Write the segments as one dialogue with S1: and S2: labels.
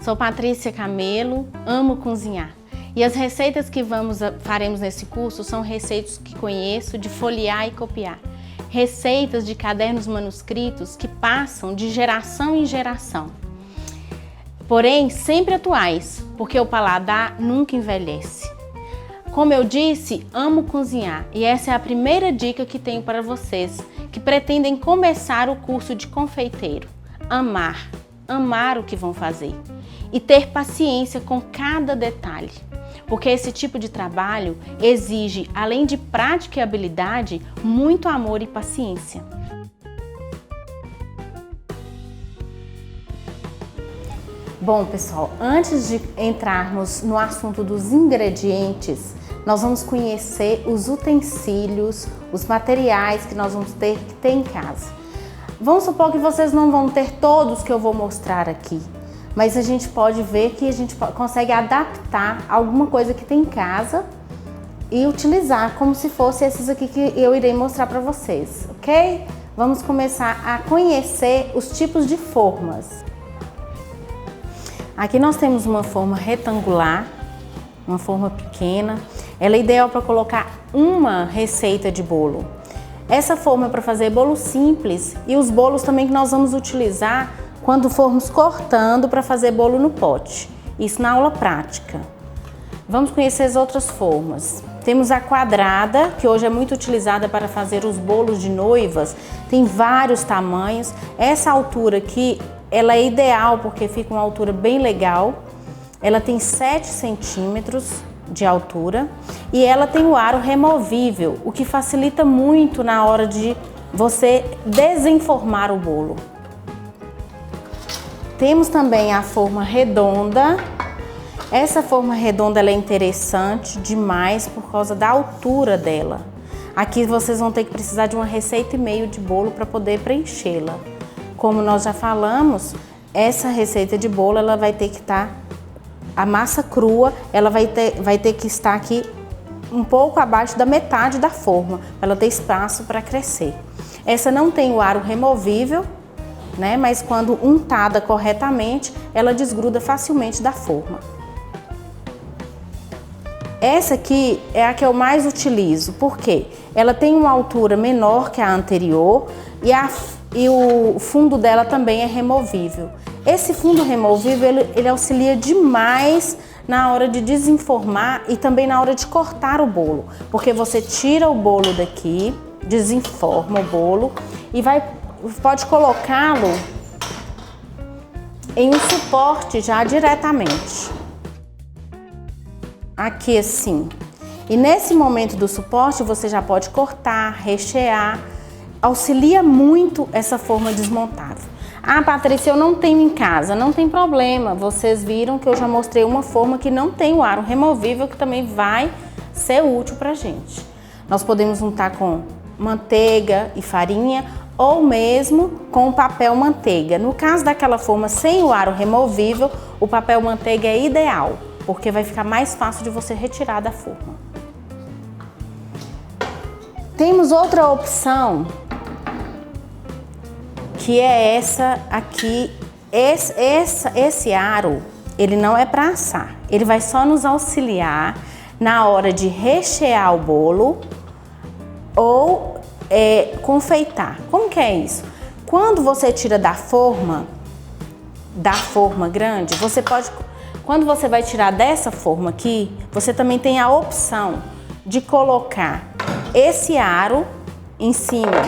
S1: Sou Patrícia Camelo, amo cozinhar. E as receitas que faremos nesse curso são receitas que conheço de folhear e copiar. Receitas de cadernos manuscritos que passam de geração em geração. Porém, sempre atuais, porque o paladar nunca envelhece. Como eu disse, amo cozinhar e essa é a primeira dica que tenho para vocês que pretendem começar o curso de confeiteiro. Amar o que vão fazer e ter paciência com cada detalhe, porque esse tipo de trabalho exige, além de prática e habilidade, muito amor e paciência. Bom, pessoal, antes de entrarmos no assunto dos ingredientes, nós vamos conhecer os utensílios, os materiais que nós vamos ter que ter em casa. Vamos supor que vocês não vão ter todos que eu vou mostrar aqui, mas a gente pode ver que a gente consegue adaptar alguma coisa que tem em casa e utilizar como se fosse esses aqui que eu irei mostrar para vocês, ok? Vamos começar a conhecer os tipos de formas. Aqui nós temos uma forma retangular, uma forma pequena. Ela é ideal para colocar uma receita de bolo. Essa forma é para fazer bolo simples e os bolos também que nós vamos utilizar quando formos cortando para fazer bolo no pote. Isso na aula prática. Vamos conhecer as outras formas. Temos a quadrada, que hoje é muito utilizada para fazer os bolos de noivas. Tem vários tamanhos. Essa altura aqui, ela é ideal porque fica uma altura bem legal. Ela tem 7 centímetros de altura e ela tem o aro removível, o que facilita muito na hora de você desenformar o bolo. Temos também a forma redonda. Essa forma redonda ela é interessante demais por causa da altura dela. Aqui vocês vão ter que precisar de uma receita e meio de bolo para poder preenchê-la. Como nós já falamos, essa receita de bolo ela vai ter que estar, a massa crua, ela vai ter que estar aqui um pouco abaixo da metade da forma, para ela ter espaço para crescer. Essa não tem o aro removível, né? Mas quando untada corretamente, ela desgruda facilmente da forma. Essa aqui é a que eu mais utilizo, porque ela tem uma altura menor que a anterior e o fundo dela também é removível. Esse fundo removível, ele auxilia demais na hora de desenformar e também na hora de cortar o bolo, porque você tira o bolo daqui, desenforma o bolo e pode colocá-lo em um suporte já diretamente. Aqui assim. E nesse momento do suporte você já pode cortar, rechear. Auxilia muito essa forma desmontável. Ah, Patrícia, eu não tenho em casa. Não tem problema. Vocês viram que eu já mostrei uma forma que não tem o aro removível, que também vai ser útil pra gente. Nós podemos untar com manteiga e farinha ou mesmo com papel manteiga. No caso daquela forma sem o aro removível, o papel manteiga é ideal, porque vai ficar mais fácil de você retirar da forma. Temos outra opção, que é essa aqui. Esse aro, ele não é para assar, ele vai só nos auxiliar na hora de rechear o bolo ou confeitar. Como que é isso? Quando você tira da forma grande, você pode, quando você vai tirar dessa forma aqui, você também tem a opção de colocar esse aro em cima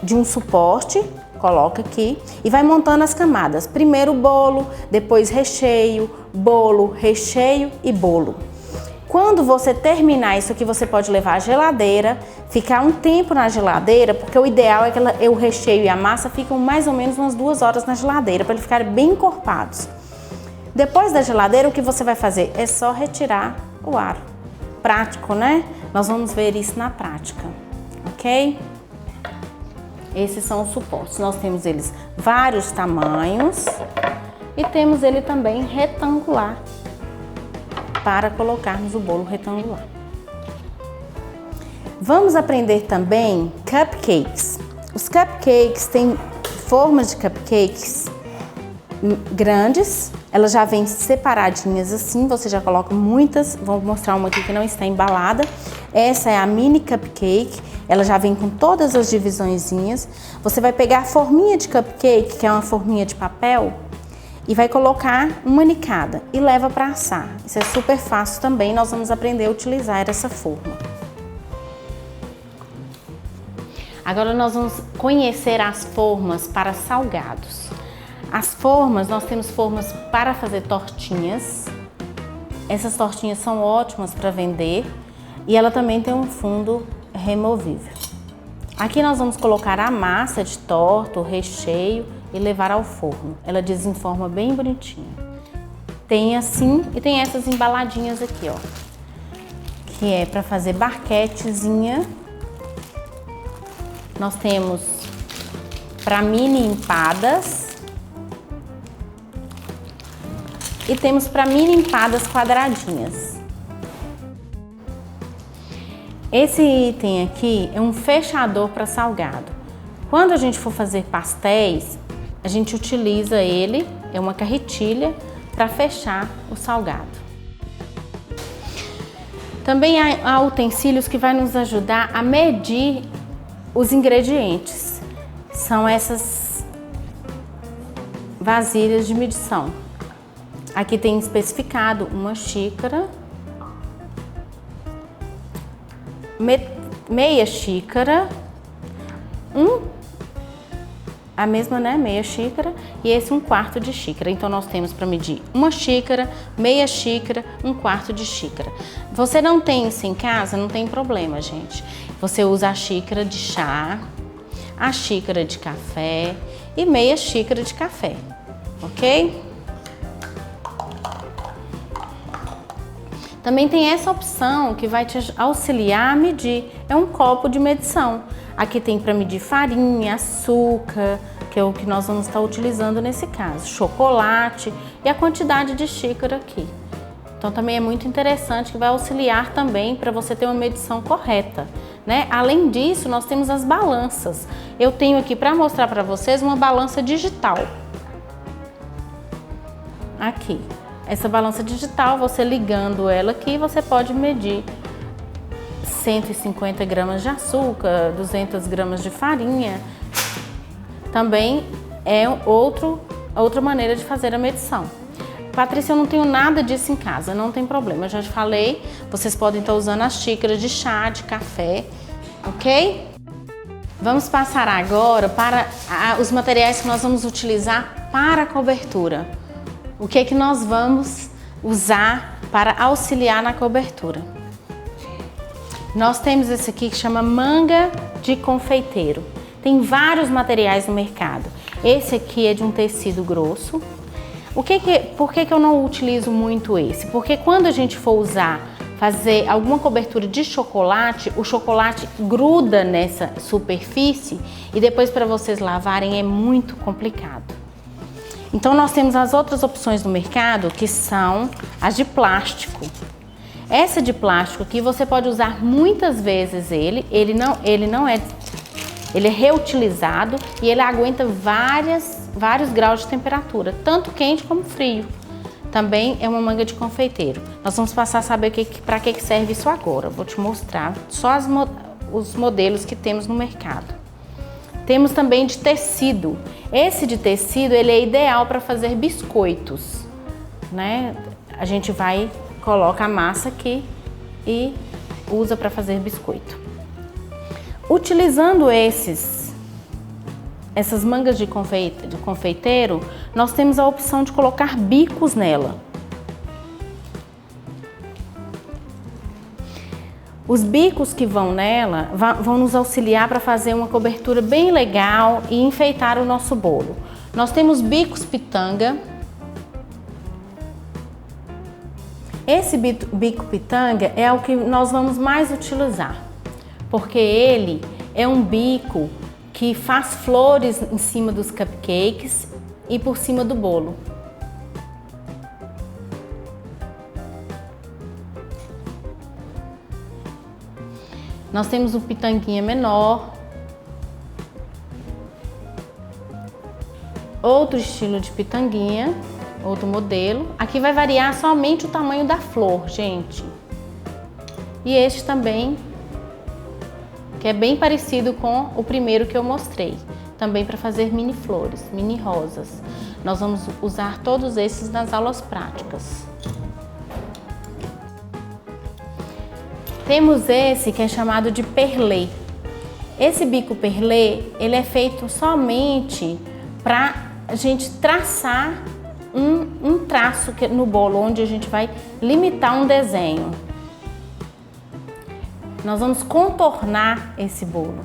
S1: de um suporte, coloca aqui e vai montando as camadas. Primeiro bolo, depois recheio, bolo, recheio e bolo. Quando você terminar isso aqui, você pode levar à geladeira, ficar um tempo na geladeira, porque o ideal é que o recheio e a massa ficam mais ou menos umas 2 horas na geladeira, para eles ficarem bem encorpados. Depois da geladeira, o que você vai fazer? É só retirar o aro. Prático, né? Nós vamos ver isso na prática, ok? Esses são os suportes. Nós temos eles vários tamanhos e temos ele também retangular para colocarmos o bolo retangular. Vamos aprender também cupcakes. Os cupcakes têm formas de cupcakes grandes, elas já vêm separadinhas assim, você já coloca muitas, vou mostrar uma aqui que não está embalada. Essa é a mini cupcake, ela já vem com todas as divisõezinhas. Você vai pegar a forminha de cupcake, que é uma forminha de papel, e vai colocar uma em cada e leva para assar. Isso é super fácil também, nós vamos aprender a utilizar essa forma. Agora nós vamos conhecer as formas para salgados. As formas, nós temos formas para fazer tortinhas. Essas tortinhas são ótimas para vender e ela também tem um fundo removível. Aqui nós vamos colocar a massa de torta, o recheio e levar ao forno. Ela desenforma bem bonitinho. Tem assim e tem essas embaladinhas aqui, ó, que é para fazer barquetezinha. Nós temos para mini empadas e temos para mini empadas quadradinhas. Esse item aqui é um fechador para salgado. Quando a gente for fazer pastéis, a gente utiliza ele, é uma carretilha para fechar o salgado. Também há utensílios que vai nos ajudar a medir os ingredientes. São essas vasilhas de medição. Aqui tem especificado uma xícara, meia xícara, a mesma, né, meia xícara, e esse 1/4 de xícara. Então nós temos para medir uma xícara, meia xícara, 1/4 de xícara. Você não tem isso em casa, não tem problema, gente. Você usa a xícara de chá, a xícara de café e meia xícara de café, ok? Também tem essa opção que vai te auxiliar a medir, é um copo de medição. Aqui tem para medir farinha, açúcar, que é o que nós vamos estar utilizando nesse caso, chocolate e a quantidade de xícara aqui. Então também é muito interessante, que vai auxiliar também para você ter uma medição correta, né? Além disso, nós temos as balanças. Eu tenho aqui para mostrar para vocês uma balança digital. Aqui. Essa balança digital, você ligando ela aqui, você pode medir 150 gramas de açúcar, 200 gramas de farinha. Também é outra maneira de fazer a medição. Patrícia, eu não tenho nada disso em casa, não tem problema. Eu já te falei, vocês podem estar usando as xícaras de chá, de café, ok? Vamos passar agora para os materiais que nós vamos utilizar para a cobertura. O que é que nós vamos usar para auxiliar na cobertura? Nós temos esse aqui que chama manga de confeiteiro. Tem vários materiais no mercado. Esse aqui é de um tecido grosso. Por que eu não utilizo muito esse? Porque quando a gente for fazer alguma cobertura de chocolate, o chocolate gruda nessa superfície e depois para vocês lavarem é muito complicado. Então nós temos as outras opções no mercado, que são as de plástico. Essa de plástico aqui você pode usar muitas vezes ele é reutilizado e ele aguenta vários graus de temperatura, tanto quente como frio. Também é uma manga de confeiteiro. Nós vamos passar a saber para que serve isso agora. Vou te mostrar só os modelos que temos no mercado. Temos também de tecido. Esse de tecido, ele é ideal para fazer biscoitos, né? A gente coloca a massa aqui e usa para fazer biscoito. Utilizando essas mangas de confeiteiro, nós temos a opção de colocar bicos nela. Os bicos que vão nela vão nos auxiliar para fazer uma cobertura bem legal e enfeitar o nosso bolo. Nós temos bicos pitanga. Esse bico pitanga é o que nós vamos mais utilizar, porque ele é um bico que faz flores em cima dos cupcakes e por cima do bolo. Nós temos o pitanguinha menor. outro estilo de pitanguinha, outro modelo. Aqui vai variar somente o tamanho da flor, gente. E este também, que é bem parecido com o primeiro que eu mostrei. Também para fazer mini flores, mini rosas. Nós vamos usar todos esses nas aulas práticas. Temos esse que é chamado de perlê. Esse bico perlê, ele é feito somente para a gente traçar um traço no bolo, onde a gente vai limitar um desenho. Nós vamos contornar esse bolo.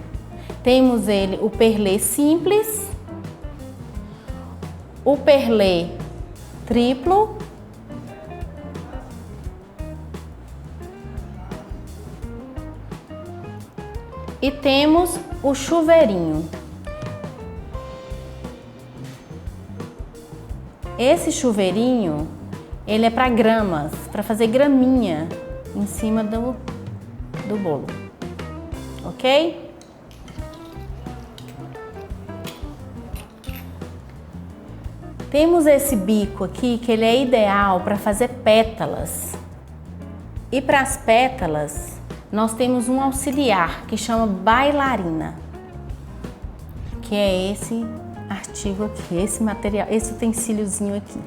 S1: Temos ele, o perlê simples, o perlê triplo e temos o chuveirinho. Esse chuveirinho, ele é para gramas, para fazer graminha em cima do bolo, ok? Temos esse bico aqui que ele é ideal para fazer pétalas. E para as pétalas, nós temos um auxiliar que chama bailarina, que é esse artigo aqui, esse material, esse utensíliozinho aqui.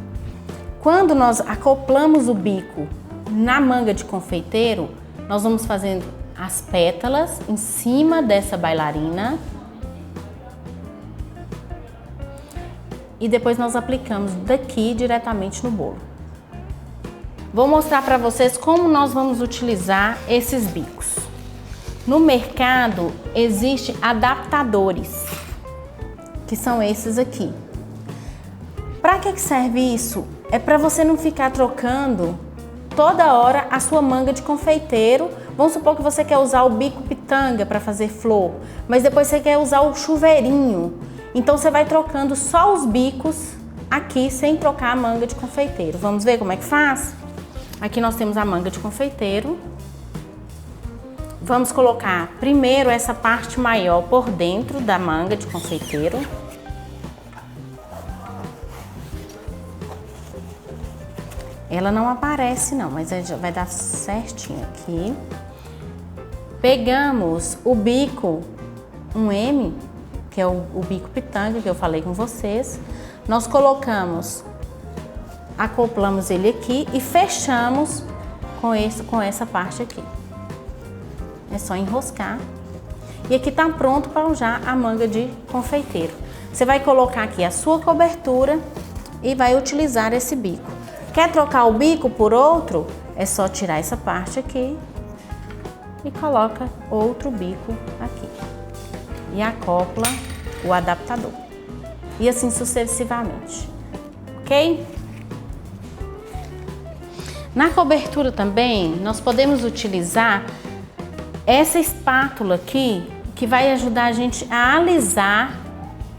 S1: Quando nós acoplamos o bico na manga de confeiteiro, nós vamos fazendo as pétalas em cima dessa bailarina e depois nós aplicamos daqui diretamente no bolo. Vou mostrar para vocês como nós vamos utilizar esses bicos. No mercado existem adaptadores, que são esses aqui. Para que serve isso? É para você não ficar trocando toda hora a sua manga de confeiteiro. Vamos supor que você quer usar o bico pitanga para fazer flor, mas depois você quer usar o chuveirinho. Então você vai trocando só os bicos aqui sem trocar a manga de confeiteiro. Vamos ver como é que faz? Aqui nós temos a manga de confeiteiro. Vamos colocar primeiro essa parte maior por dentro da manga de confeiteiro. Ela não aparece não, mas vai dar certinho aqui. Pegamos o bico 1M, que é o bico pitanga que eu falei com vocês. Nós colocamos, acoplamos ele aqui e fechamos com essa parte aqui. É só enroscar. E aqui tá pronto para usar a manga de confeiteiro. Você vai colocar aqui a sua cobertura e vai utilizar esse bico. Quer trocar o bico por outro? É só tirar essa parte aqui e coloca outro bico aqui. E acopla o adaptador. E assim sucessivamente. Ok? Na cobertura também, nós podemos utilizar essa espátula aqui, que vai ajudar a gente a alisar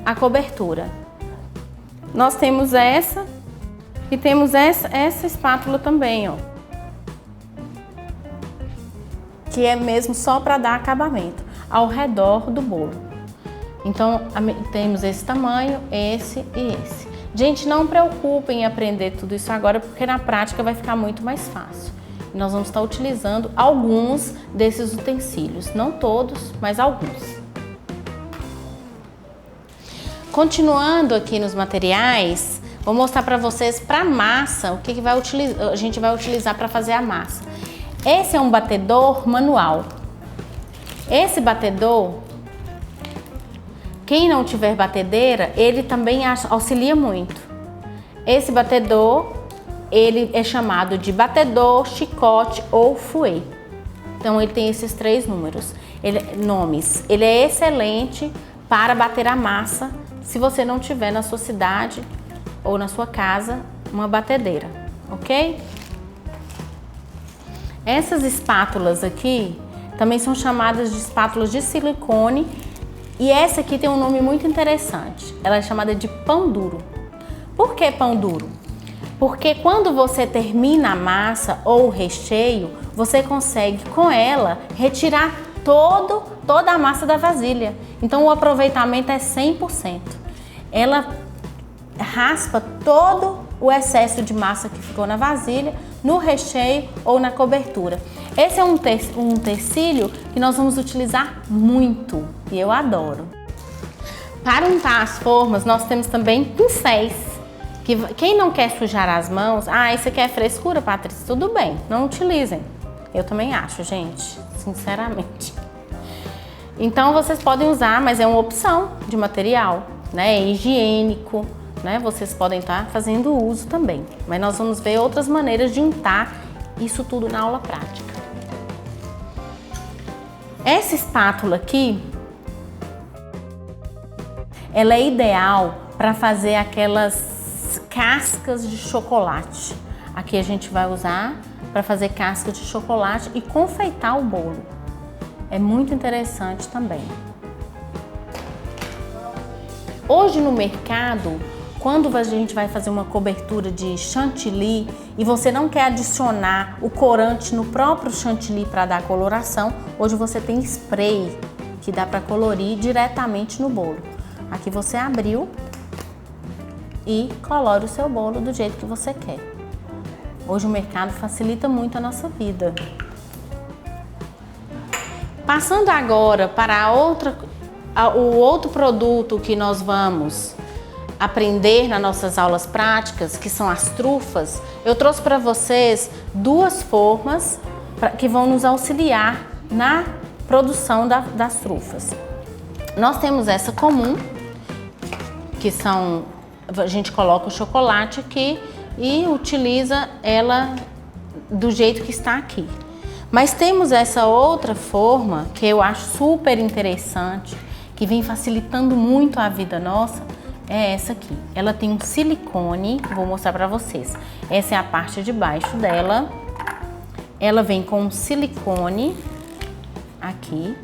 S1: a cobertura. Nós temos essa e temos essa espátula também, ó. Que é mesmo só para dar acabamento ao redor do bolo. Então, temos esse tamanho, esse e esse. Gente, não preocupem em aprender tudo isso agora, porque na prática vai ficar muito mais fácil. Nós vamos estar utilizando alguns desses utensílios, não todos, mas alguns. Continuando aqui nos materiais, vou mostrar para vocês para massa o que a gente vai utilizar para fazer a massa. Esse é um batedor manual. Esse batedor, quem não tiver batedeira, ele também auxilia muito. Esse batedor, ele é chamado de batedor, chicote ou fouet. Então ele tem esses três nomes. Ele é excelente para bater a massa se você não tiver na sua cidade ou na sua casa uma batedeira, ok? Essas espátulas aqui também são chamadas de espátulas de silicone e essa aqui tem um nome muito interessante. Ela é chamada de pão duro. Por que pão duro? Porque quando você termina a massa ou o recheio, você consegue com ela retirar toda a massa da vasilha. Então o aproveitamento é 100%. Ela raspa todo o excesso de massa que ficou na vasilha, no recheio ou na cobertura. Esse é um utensílio que nós vamos utilizar muito e eu adoro. Para untar as formas, nós temos também pincéis. Quem não quer sujar as mãos, isso aqui é frescura, Patrícia, tudo bem, não utilizem. Eu também acho, gente, sinceramente. Então vocês podem usar, mas é uma opção de material, né? É higiênico, né? Vocês podem estar fazendo uso também. Mas nós vamos ver outras maneiras de untar isso tudo na aula prática. Essa espátula aqui, ela é ideal para fazer aquelas cascas de chocolate. Aqui a gente vai usar para fazer cascas de chocolate e confeitar o bolo. É muito interessante também. Hoje no mercado, quando a gente vai fazer uma cobertura de chantilly e você não quer adicionar o corante no próprio chantilly para dar coloração, hoje você tem spray que dá para colorir diretamente no bolo. Aqui você abriu e colore o seu bolo do jeito que você quer. Hoje o mercado facilita muito a nossa vida. Passando agora para o outro produto que nós vamos aprender nas nossas aulas práticas, que são as trufas, eu trouxe para vocês duas formas que vão nos auxiliar na produção das trufas. Nós temos essa comum, que a gente coloca o chocolate aqui e utiliza ela do jeito que está aqui. Mas temos essa outra forma que eu acho super interessante, que vem facilitando muito a vida nossa, é essa aqui. Ela tem um silicone, vou mostrar para vocês. Essa é a parte de baixo dela. Ela vem com um silicone aqui.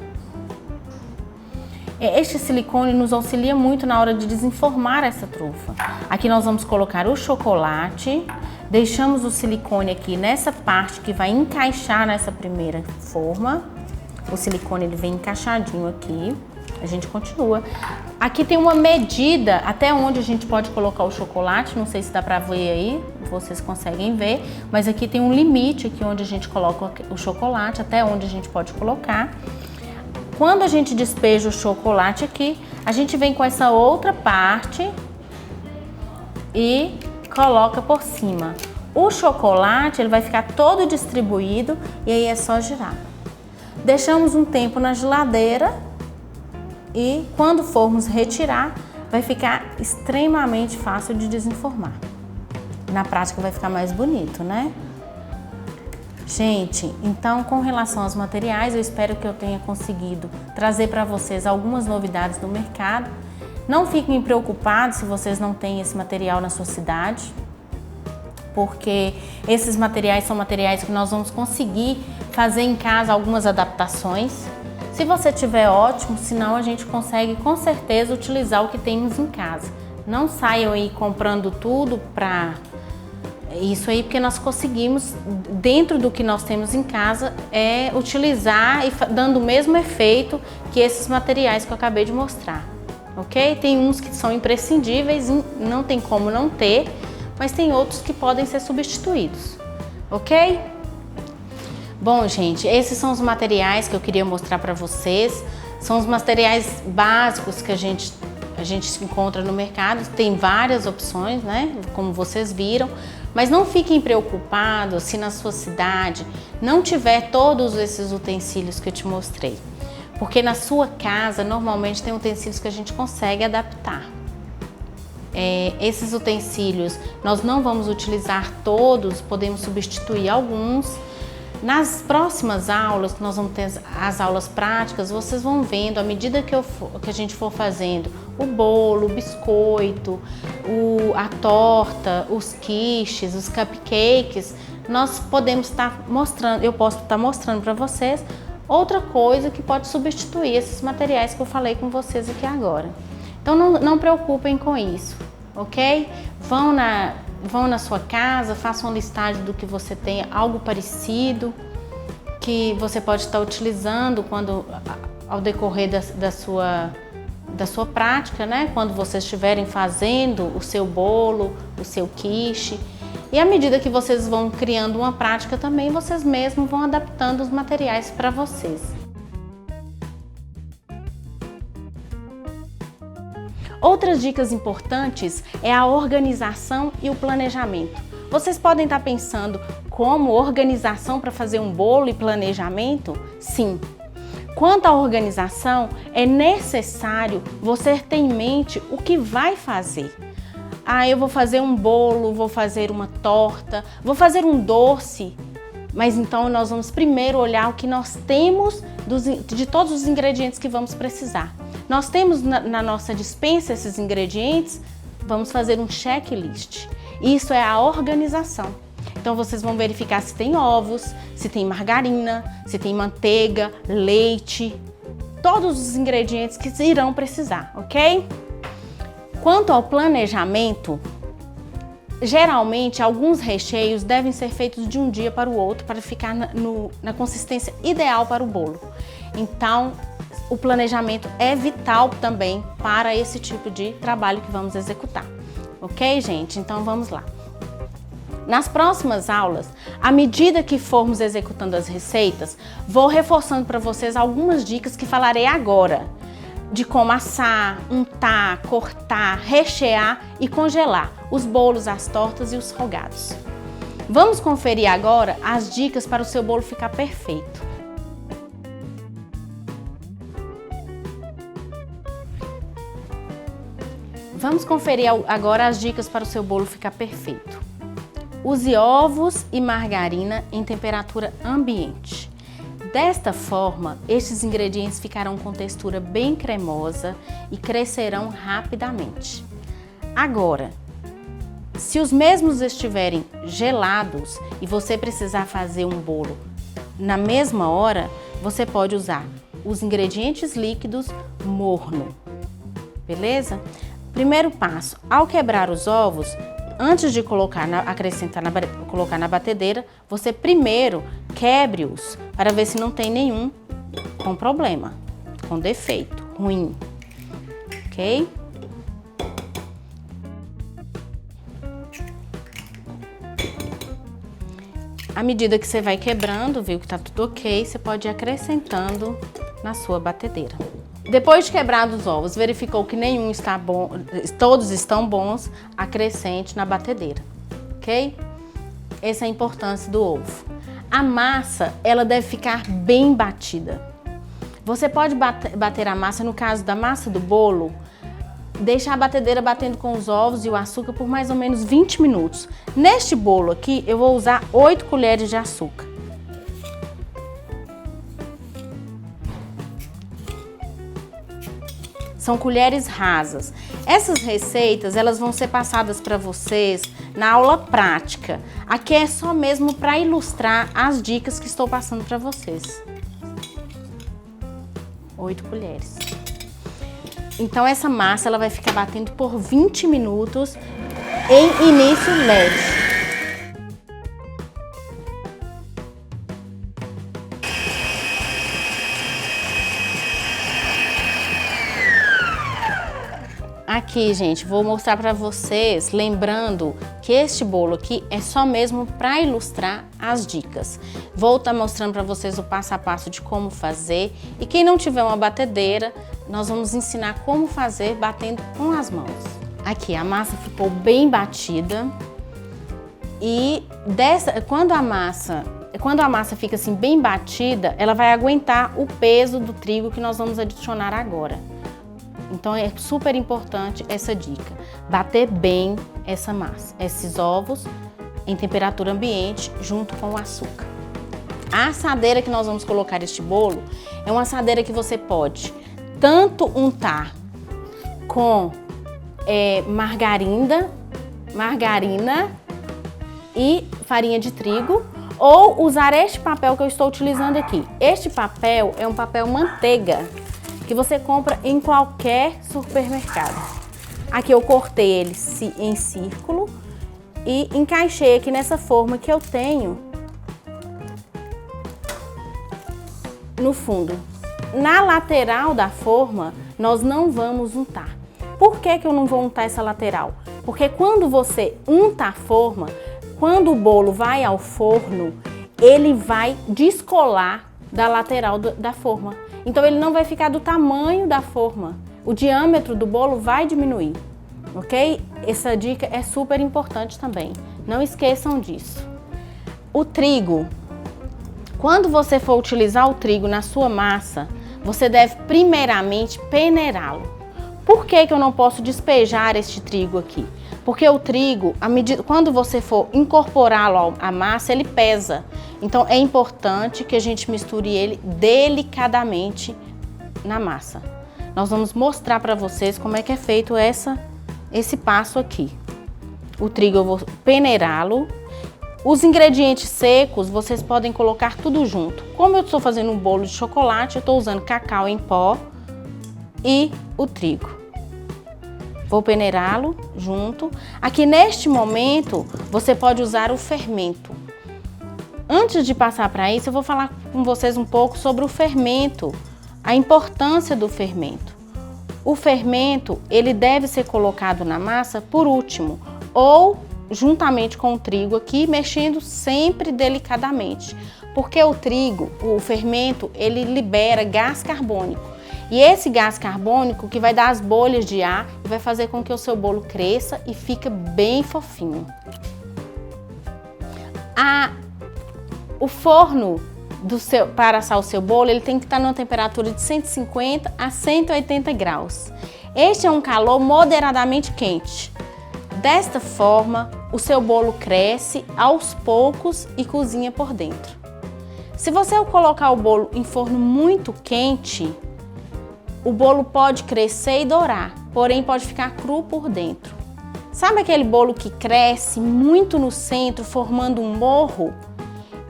S1: Este silicone nos auxilia muito na hora de desenformar essa trufa. Aqui nós vamos colocar o chocolate, deixamos o silicone aqui nessa parte que vai encaixar nessa primeira forma. O silicone ele vem encaixadinho aqui. A gente continua. Aqui tem uma medida até onde a gente pode colocar o chocolate, não sei se dá pra ver aí, vocês conseguem ver, mas aqui tem um limite aqui onde a gente coloca o chocolate, até onde a gente pode colocar. Quando a gente despeja o chocolate aqui, a gente vem com essa outra parte e coloca por cima. O chocolate ele vai ficar todo distribuído e aí é só girar. Deixamos um tempo na geladeira e quando formos retirar, vai ficar extremamente fácil de desenformar. Na prática vai ficar mais bonito, né? Gente, então com relação aos materiais, eu espero que eu tenha conseguido trazer para vocês algumas novidades do mercado. Não fiquem preocupados se vocês não têm esse material na sua cidade, porque esses materiais são materiais que nós vamos conseguir fazer em casa algumas adaptações. Se você tiver, ótimo, senão a gente consegue com certeza utilizar o que temos em casa. Não saiam aí comprando tudo para isso aí, porque nós conseguimos, dentro do que nós temos em casa, utilizar e dando o mesmo efeito que esses materiais que eu acabei de mostrar, ok? Tem uns que são imprescindíveis, não tem como não ter, mas tem outros que podem ser substituídos, ok? Bom, gente, esses são os materiais que eu queria mostrar para vocês. São os materiais básicos que a gente encontra no mercado. Tem várias opções, né? Como vocês viram. Mas não fiquem preocupados se na sua cidade não tiver todos esses utensílios que eu te mostrei. Porque na sua casa, normalmente, tem utensílios que a gente consegue adaptar. Esses utensílios, nós não vamos utilizar todos, podemos substituir alguns. Nas próximas aulas, que nós vamos ter as aulas práticas, vocês vão vendo, à medida que a gente for fazendo o bolo, o biscoito, a torta, os quiches, os cupcakes, nós podemos estar mostrando, eu posso estar mostrando para vocês outra coisa que pode substituir esses materiais que eu falei com vocês aqui agora. Então não preocupem com isso, ok? Vão na sua casa, façam uma listagem do que você tem, algo parecido, que você pode estar utilizando ao decorrer da sua prática, né? Quando vocês estiverem fazendo o seu bolo, o seu quiche. E à medida que vocês vão criando uma prática também, vocês mesmos vão adaptando os materiais para vocês. Outras dicas importantes é a organização e o planejamento. Vocês podem estar pensando como organização para fazer um bolo e planejamento? Sim. Quanto à organização, é necessário você ter em mente o que vai fazer. Eu vou fazer um bolo, vou fazer uma torta, vou fazer um doce. Mas então nós vamos primeiro olhar o que nós temos de todos os ingredientes que vamos precisar. Nós temos na nossa despensa esses ingredientes, vamos fazer um checklist. Isso é a organização. Então vocês vão verificar se tem ovos, se tem margarina, se tem manteiga, leite, todos os ingredientes que irão precisar, ok? Quanto ao planejamento, geralmente alguns recheios devem ser feitos de um dia para o outro para ficar na consistência ideal para o bolo. Então, o planejamento é vital também para esse tipo de trabalho que vamos executar. Ok, gente? Então vamos lá. Nas próximas aulas, à medida que formos executando as receitas, vou reforçando para vocês algumas dicas que falarei agora, de como assar, untar, cortar, rechear e congelar os bolos, as tortas e os salgados. Vamos conferir agora as dicas para o seu bolo ficar perfeito. Vamos conferir agora as dicas para o seu bolo ficar perfeito. Use ovos e margarina em temperatura ambiente. Desta forma, estes ingredientes ficarão com textura bem cremosa e crescerão rapidamente. Agora, se os mesmos estiverem gelados e você precisar fazer um bolo na mesma hora, você pode usar os ingredientes líquidos morno, beleza? Primeiro passo, ao quebrar os ovos, antes de colocar na batedeira, você primeiro quebre-os para ver se não tem nenhum com problema, com defeito, ruim, ok? À medida que você vai quebrando, viu que tá tudo ok, você pode ir acrescentando na sua batedeira. Depois de quebrados os ovos, verificou que nenhum está bom, todos estão bons, acrescente na batedeira, ok? Essa é a importância do ovo. A massa, ela deve ficar bem batida. Você pode bater a massa, no caso da massa do bolo, deixar a batedeira batendo com os ovos e o açúcar por mais ou menos 20 minutos. Neste bolo aqui, eu vou usar 8 colheres de açúcar. São colheres rasas. Essas receitas, elas vão ser passadas para vocês na aula prática. Aqui é só mesmo para ilustrar as dicas que estou passando para vocês. 8 colheres. Então essa massa, ela vai ficar batendo por 20 minutos em início médio. Aqui, gente, vou mostrar para vocês, lembrando que este bolo aqui é só mesmo para ilustrar as dicas. Vou estar mostrando para vocês o passo a passo de como fazer, e quem não tiver uma batedeira, nós vamos ensinar como fazer batendo com as mãos. Aqui, a massa ficou bem batida e quando a massa fica assim bem batida, ela vai aguentar o peso do trigo que nós vamos adicionar agora. Então é super importante essa dica, bater bem essa massa, esses ovos em temperatura ambiente junto com o açúcar. A assadeira que nós vamos colocar este bolo é uma assadeira que você pode tanto untar com margarina e farinha de trigo, ou usar este papel que eu estou utilizando aqui. Este papel é um papel manteiga que você compra em qualquer supermercado. Aqui eu cortei ele em círculo e encaixei aqui nessa forma que eu tenho no fundo. Na lateral da forma, nós não vamos untar. Por que que eu não vou untar essa lateral? Porque quando você unta a forma, quando o bolo vai ao forno, ele vai descolar da lateral da forma. Então ele não vai ficar do tamanho da forma. O diâmetro do bolo vai diminuir, ok? Essa dica é super importante também. Não esqueçam disso. O trigo. Quando você for utilizar o trigo na sua massa, você deve primeiramente peneirá-lo. Por que que eu não posso despejar este trigo aqui? Porque o trigo, quando você for incorporá-lo à massa, ele pesa. Então é importante que a gente misture ele delicadamente na massa. Nós vamos mostrar para vocês como é que é feito esse passo aqui. O trigo eu vou peneirá-lo. Os ingredientes secos, vocês podem colocar tudo junto. Como eu estou fazendo um bolo de chocolate, eu estou usando cacau em pó e o trigo. Vou peneirá-lo junto. Aqui neste momento, você pode usar o fermento. Antes de passar para isso, eu vou falar com vocês um pouco sobre o fermento, a importância do fermento. O fermento, ele deve ser colocado na massa por último, ou juntamente com o trigo aqui, mexendo sempre delicadamente. Porque o fermento, ele libera gás carbônico. E esse gás carbônico que vai dar as bolhas de ar e vai fazer com que o seu bolo cresça e fique bem fofinho. O forno para assar o seu bolo, ele tem que estar numa temperatura de 150 a 180 graus. Este é um calor moderadamente quente. Desta forma, o seu bolo cresce aos poucos e cozinha por dentro. Se você colocar o bolo em forno muito quente, o bolo pode crescer e dourar, porém pode ficar cru por dentro. Sabe aquele bolo que cresce muito no centro, formando um morro?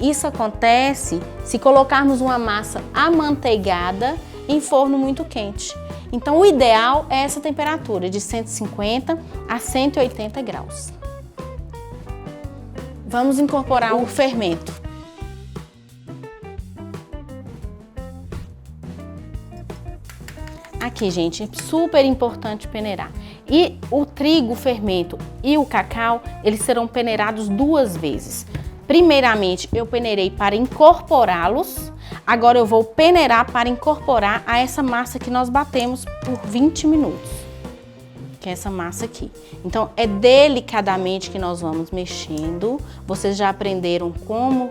S1: Isso acontece se colocarmos uma massa amanteigada em forno muito quente. Então o ideal é essa temperatura de 150 a 180 graus. Vamos incorporar o fermento. Aqui, gente, é super importante peneirar. E o trigo, o fermento e o cacau, eles serão peneirados 2 vezes. Primeiramente, eu peneirei para incorporá-los. Agora eu vou peneirar para incorporar a essa massa que nós batemos por 20 minutos. Que é essa massa aqui. Então, é delicadamente que nós vamos mexendo. Vocês já aprenderam como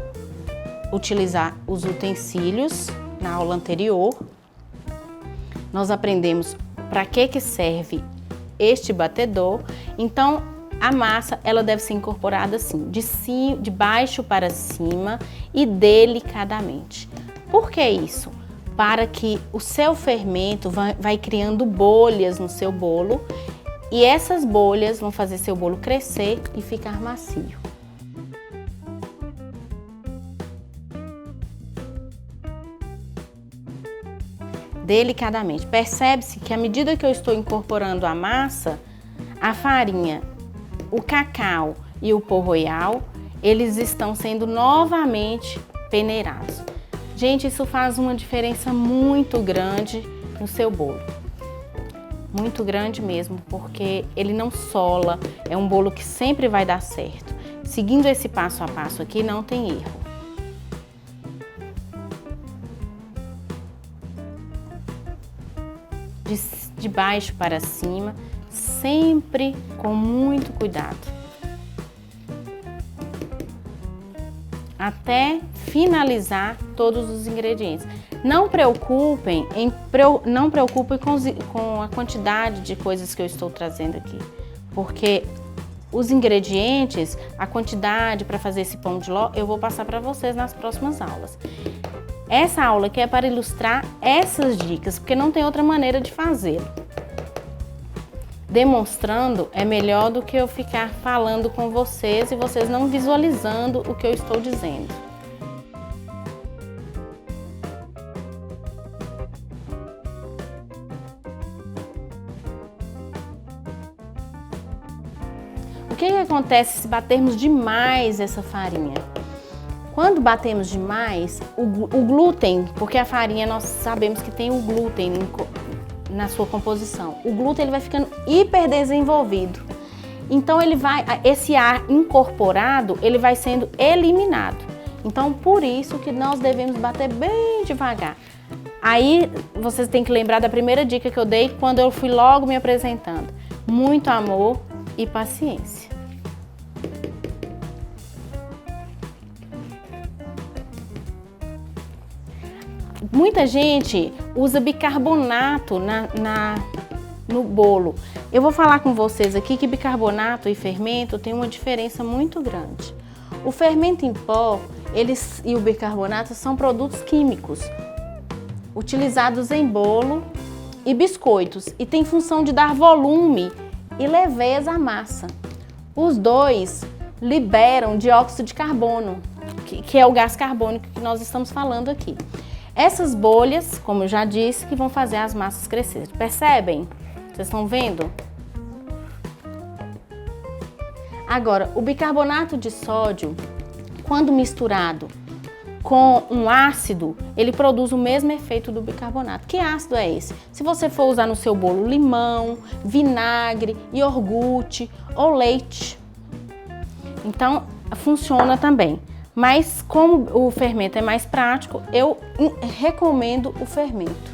S1: utilizar os utensílios na aula anterior. Nós aprendemos para que serve este batedor. Então, a massa, ela deve ser incorporada assim, de baixo para cima e delicadamente. Por que isso? Para que o seu fermento vai criando bolhas no seu bolo e essas bolhas vão fazer seu bolo crescer e ficar macio. Delicadamente. Percebe-se que à medida que eu estou incorporando a massa, a farinha, o cacau e o pó royal, eles estão sendo novamente peneirados. Gente, isso faz uma diferença muito grande no seu bolo. Muito grande mesmo, porque ele não sola, é um bolo que sempre vai dar certo. Seguindo esse passo a passo aqui, não tem erro. De baixo para cima, sempre com muito cuidado. Até finalizar todos os ingredientes. Não preocupem com a quantidade de coisas que eu estou trazendo aqui, porque os ingredientes, a quantidade para fazer esse pão de ló, eu vou passar para vocês nas próximas aulas. Essa aula aqui é para ilustrar essas dicas, porque não tem outra maneira de fazê-lo. Demonstrando é melhor do que eu ficar falando com vocês e vocês não visualizando o que eu estou dizendo. O que acontece se batermos demais essa farinha? Quando batemos demais, o glúten, porque a farinha nós sabemos que tem o glúten na sua composição. O glúten ele vai ficando hiperdesenvolvido. Então esse ar incorporado, ele vai sendo eliminado. Então por isso que nós devemos bater bem devagar. Aí vocês têm que lembrar da primeira dica que eu dei quando eu fui logo me apresentando. Muito amor e paciência. Muita gente usa bicarbonato no bolo. Eu vou falar com vocês aqui que bicarbonato e fermento tem uma diferença muito grande. O fermento em pó e o bicarbonato são produtos químicos utilizados em bolo e biscoitos e tem função de dar volume e leveza à massa. Os dois liberam dióxido de carbono, que é o gás carbônico que nós estamos falando aqui. Essas bolhas, como eu já disse, que vão fazer as massas crescer. Percebem? Vocês estão vendo? Agora, o bicarbonato de sódio, quando misturado com um ácido, ele produz o mesmo efeito do bicarbonato. Que ácido é esse? Se você for usar no seu bolo limão, vinagre, iogurte ou leite, então funciona também. Mas como o fermento é mais prático, eu recomendo o fermento.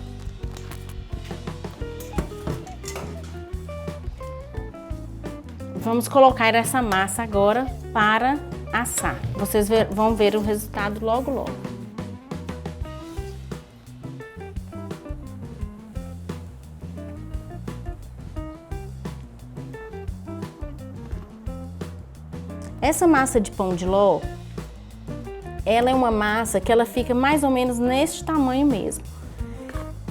S1: Vamos colocar essa massa agora para assar. Vocês vão ver o resultado logo, logo. Essa massa de pão de ló, ela é uma massa que ela fica mais ou menos neste tamanho mesmo.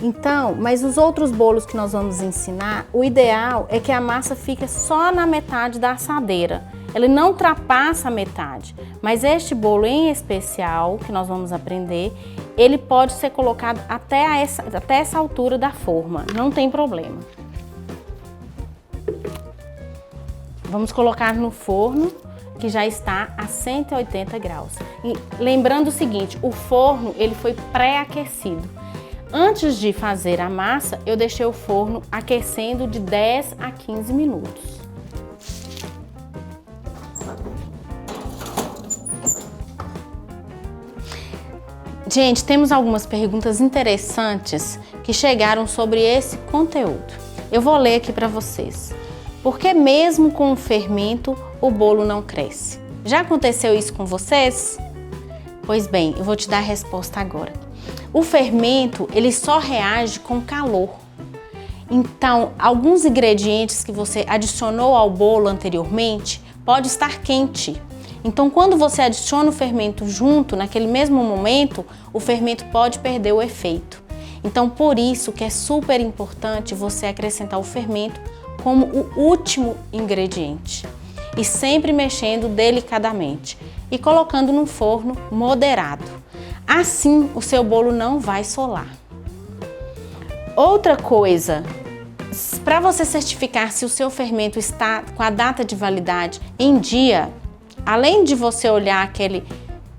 S1: Então, mas os outros bolos que nós vamos ensinar, o ideal é que a massa fique só na metade da assadeira. Ele não ultrapassa a metade, mas este bolo em especial, que nós vamos aprender, ele pode ser colocado até essa altura da forma, não tem problema. Vamos colocar no forno, que já está a 180 graus. E lembrando o seguinte, o forno ele foi pré-aquecido. Antes de fazer a massa, eu deixei o forno aquecendo de 10 a 15 minutos. Gente, temos algumas perguntas interessantes que chegaram sobre esse conteúdo. Eu vou ler aqui para vocês. Por que mesmo com o fermento o bolo não cresce? Já aconteceu isso com vocês? Pois bem, eu vou te dar a resposta agora. O fermento, ele só reage com calor. Então, alguns ingredientes que você adicionou ao bolo anteriormente pode estar quente. Então, quando você adiciona o fermento junto, naquele mesmo momento, o fermento pode perder o efeito. Então, por isso que é super importante você acrescentar o fermento como o último ingrediente. E sempre mexendo delicadamente e colocando no forno moderado. Assim, o seu bolo não vai solar. Outra coisa, para você certificar se o seu fermento está com a data de validade em dia, além de você olhar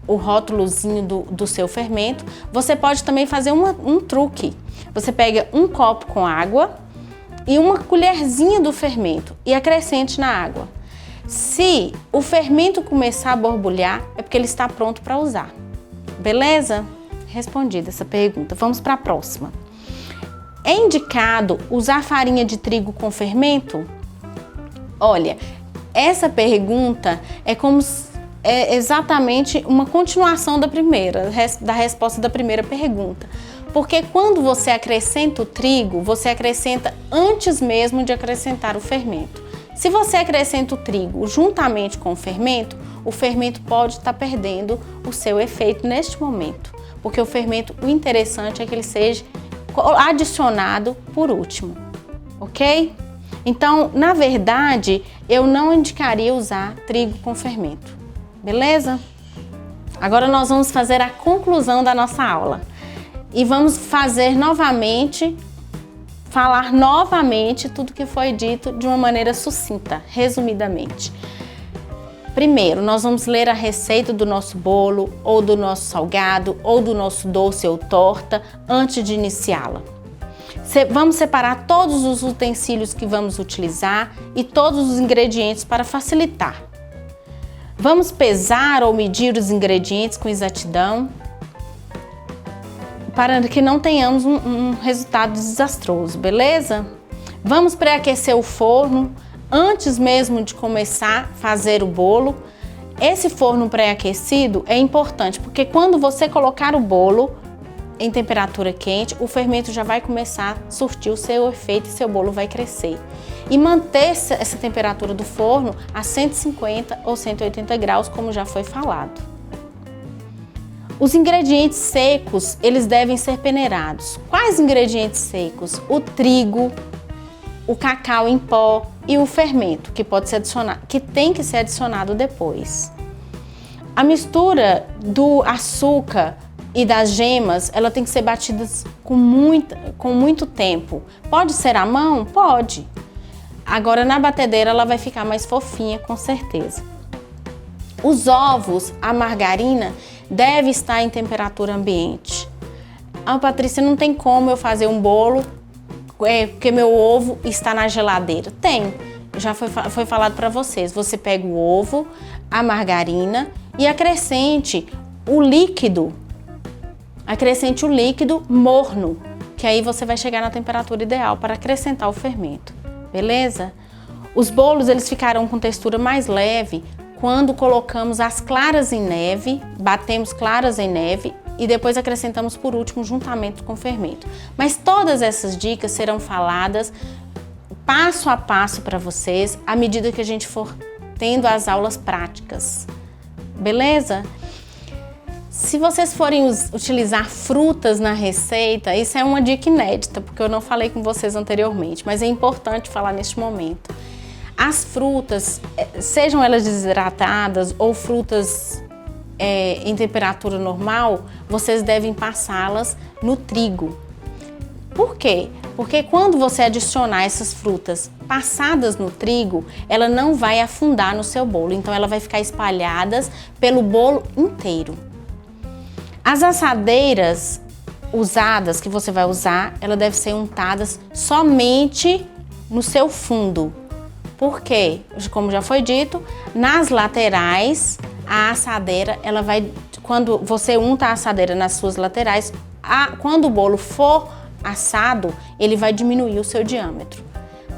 S1: o rótulozinho do seu fermento, você pode também fazer um truque. Você pega um copo com água e uma colherzinha do fermento e acrescente na água. Se o fermento começar a borbulhar, é porque ele está pronto para usar. Beleza? Respondida essa pergunta. Vamos para a próxima. É indicado usar farinha de trigo com fermento? Olha, essa pergunta é exatamente uma continuação da resposta da primeira pergunta. Porque quando você acrescenta o trigo, você acrescenta antes mesmo de acrescentar o fermento. Se você acrescenta o trigo juntamente com o fermento pode estar perdendo o seu efeito neste momento. Porque o fermento, o interessante é que ele seja adicionado por último, ok? Então, na verdade, eu não indicaria usar trigo com fermento, beleza? Agora nós vamos fazer a conclusão da nossa aula. E vamos falar novamente tudo que foi dito de uma maneira sucinta, resumidamente. Primeiro, nós vamos ler a receita do nosso bolo, ou do nosso salgado, ou do nosso doce ou torta, antes de iniciá-la. Vamos separar todos os utensílios que vamos utilizar e todos os ingredientes para facilitar. Vamos pesar ou medir os ingredientes com exatidão para que não tenhamos um resultado desastroso, beleza? Vamos pré-aquecer o forno antes mesmo de começar a fazer o bolo. Esse forno pré-aquecido é importante porque quando você colocar o bolo em temperatura quente, o fermento já vai começar a surtir o seu efeito e seu bolo vai crescer. E manter essa temperatura do forno a 150 ou 180 graus, como já foi falado. Os ingredientes secos, eles devem ser peneirados. Quais ingredientes secos? O trigo, o cacau em pó e o fermento, que pode ser adicionado, que tem que ser adicionado depois. A mistura do açúcar e das gemas, ela tem que ser batida com muito tempo. Pode ser à mão? Pode. Agora na batedeira ela vai ficar mais fofinha, com certeza. Os ovos, a margarina, deve estar em temperatura ambiente. Ah, Patrícia, não tem como eu fazer um bolo porque meu ovo está na geladeira. Tem, já foi falado para vocês. Você pega o ovo, a margarina e acrescente o líquido morno, que aí você vai chegar na temperatura ideal para acrescentar o fermento, beleza? Os bolos, eles ficarão com textura mais leve quando colocamos as claras em neve, batemos claras em neve e depois acrescentamos por último juntamente com o fermento. Mas todas essas dicas serão faladas passo a passo para vocês à medida que a gente for tendo as aulas práticas, beleza? Se vocês forem utilizar frutas na receita, isso é uma dica inédita, porque eu não falei com vocês anteriormente, mas é importante falar neste momento. As frutas, sejam elas desidratadas ou frutas em temperatura normal, vocês devem passá-las no trigo. Por quê? Porque quando você adicionar essas frutas passadas no trigo, ela não vai afundar no seu bolo, então ela vai ficar espalhadas pelo bolo inteiro. As assadeiras usadas, que você vai usar, ela deve ser untadas somente no seu fundo. Por quê? Como já foi dito, nas laterais, a assadeira, ela vai, quando você unta a assadeira nas suas laterais, quando o bolo for assado, ele vai diminuir o seu diâmetro,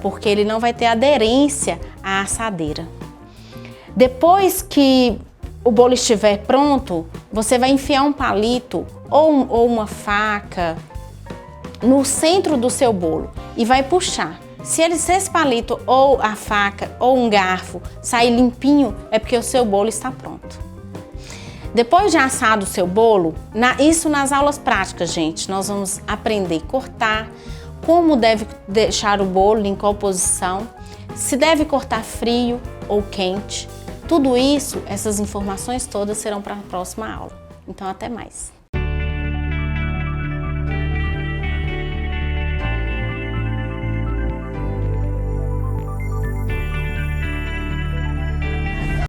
S1: porque ele não vai ter aderência à assadeira. Depois que o bolo estiver pronto, você vai enfiar um palito ou uma faca no centro do seu bolo e vai puxar. Se esse palito ou a faca ou um garfo sair limpinho, é porque o seu bolo está pronto. Depois de assado o seu bolo, isso nas aulas práticas, gente, nós vamos aprender a cortar, como deve deixar o bolo, em qual posição, se deve cortar frio ou quente. Tudo isso, essas informações todas serão para a próxima aula. Então, até mais!